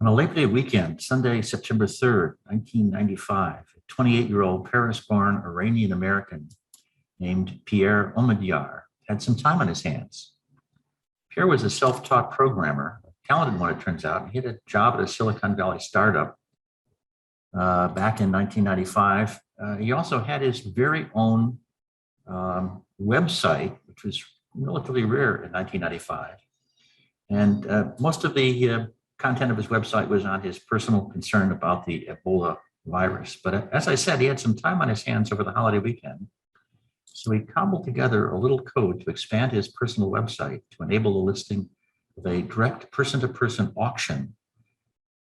On a Labor Day weekend, Sunday, September 3rd, 1995, a 28-year-old Paris-born Iranian-American named Pierre Omidyar had some time on his hands. Pierre was a self-taught programmer, a talented one, it turns out. He had a job at a Silicon Valley startup back in 1995. He also had his very own website, which was relatively rare in 1995. And most of the content of his website was on his personal concern about the Ebola virus. But as I said, he had some time on his hands over the holiday weekend. So he cobbled together a little code to expand his personal website to enable the listing of a direct person-to-person auction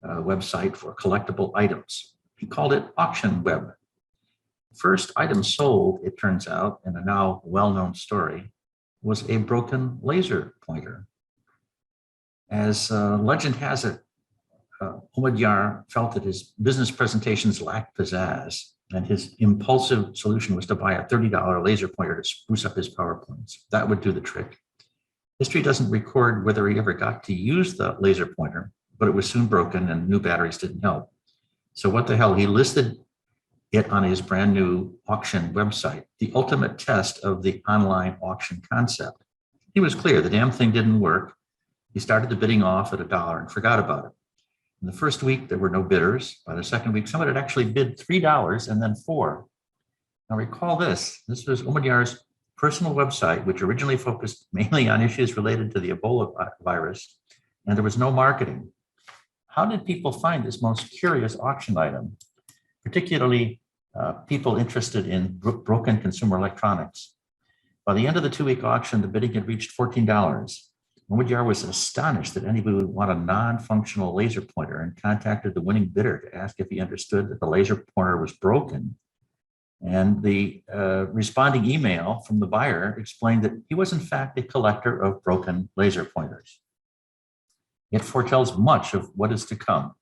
website for collectible items. He called it Auction Web. First item sold, it turns out, in a now well-known story, was a broken laser pointer. As legend has it, Omidyar felt that his business presentations lacked pizzazz, and his impulsive solution was to buy a $30 laser pointer to spruce up his PowerPoints. That would do the trick. History doesn't record whether he ever got to use the laser pointer, but it was soon broken and new batteries didn't help. So what the hell, he listed it on his brand new auction website, the ultimate test of the online auction concept. He was clear, the damn thing didn't work. He started the bidding off at $1 and forgot about it. In the first week, there were no bidders. By the second week, someone had actually bid $3 and then $4. Now recall this was Omidyar's personal website, which originally focused mainly on issues related to the Ebola virus, and there was no marketing. How did people find this most curious auction item, particularly people interested in broken consumer electronics? By the end of the 2-week auction, the bidding had reached $14. Omidyar was astonished that anybody would want a non-functional laser pointer and contacted the winning bidder to ask if he understood that the laser pointer was broken. And the responding email from the buyer explained that he was in fact a collector of broken laser pointers. It foretells much of what is to come.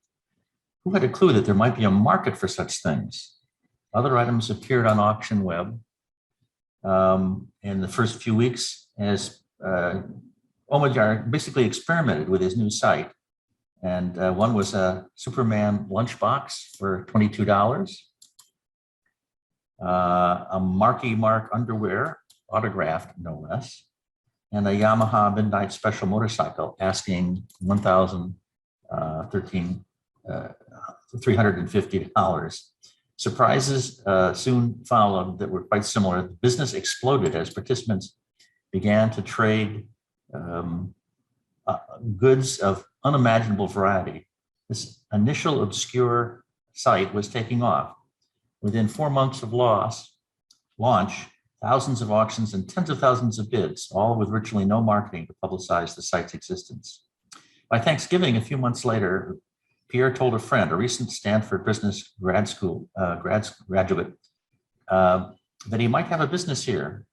Who had a clue that there might be a market for such things? Other items appeared on Auction Web in the first few weeks as Omidyar basically experimented with his new site. And one was a Superman lunchbox for $22, a Marky Mark underwear, autographed no less, and a Yamaha Midnight Special motorcycle asking $350. Surprises soon followed that were quite similar. The business exploded as participants began to trade goods of unimaginable variety. This initial obscure site was taking off. Within 4 months of launch, thousands of auctions and tens of thousands of bids, all with virtually no marketing to publicize the site's existence. By Thanksgiving, a few months later, Pierre told a friend, a recent Stanford business graduate, that he might have a business here.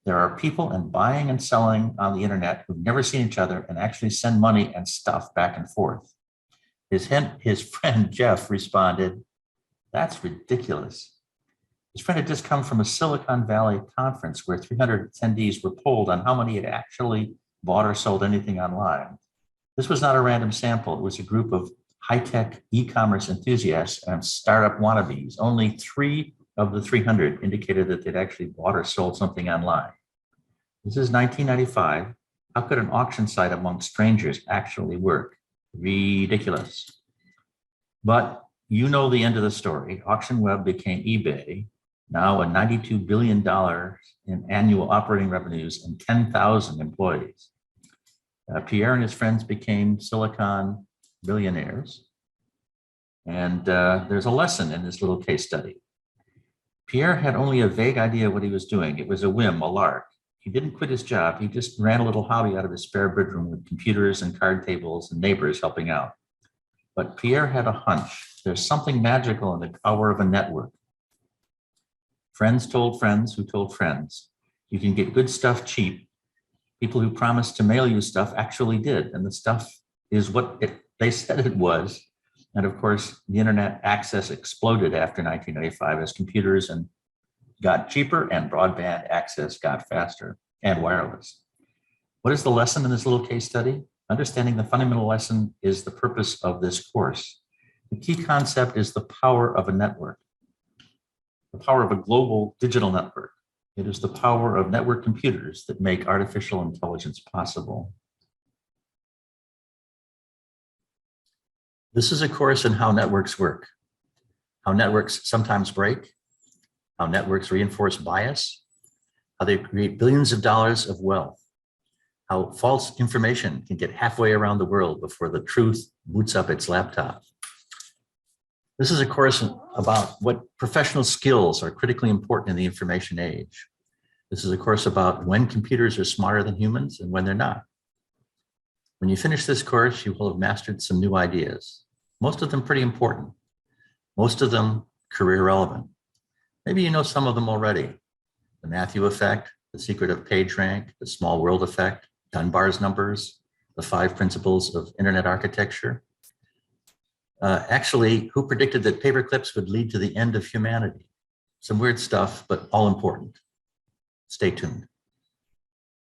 There are people and buying and selling on the internet who've never seen each other and actually send money and stuff back and forth. His friend Jeff responded, "That's ridiculous." His friend had just come from a Silicon Valley conference where 300 attendees were polled on how many had actually bought or sold anything online. This was not a random sample. It was a group of high-tech e-commerce enthusiasts and startup wannabes. Only 3 of the 300 indicated that they'd actually bought or sold something online. This is 1995. How could an auction site among strangers actually work? Ridiculous. But you know the end of the story. Auction Web became eBay, now a $92 billion in annual operating revenues and 10,000 employees. Pierre and his friends became Silicon billionaires. And there's a lesson in this little case study. Pierre had only a vague idea what he was doing. It was a whim, a lark. He didn't quit his job. He just ran a little hobby out of his spare bedroom with computers and card tables and neighbors helping out. But Pierre had a hunch. There's something magical in the power of a network. Friends told friends who told friends. You can get good stuff cheap. People who promised to mail you stuff actually did, and the stuff is what they said it was. And of course, the internet access exploded after 1995 as computers got cheaper and broadband access got faster and wireless. What is the lesson in this little case study? Understanding the fundamental lesson is the purpose of this course. The key concept is the power of a network, the power of a global digital network. It is the power of network computers that make artificial intelligence possible. This is a course in how networks work, how networks sometimes break, how networks reinforce bias, how they create billions of dollars of wealth, how false information can get halfway around the world before the truth boots up its laptop. This is a course about what professional skills are critically important in the information age. This is a course about when computers are smarter than humans and when they're not. When you finish this course, you will have mastered some new ideas, most of them pretty important, most of them career relevant. Maybe you know some of them already. The Matthew effect, the secret of PageRank, the small world effect, Dunbar's numbers, the 5 principles of internet architecture. Actually, who predicted that paperclips would lead to the end of humanity? Some weird stuff, but all important. Stay tuned.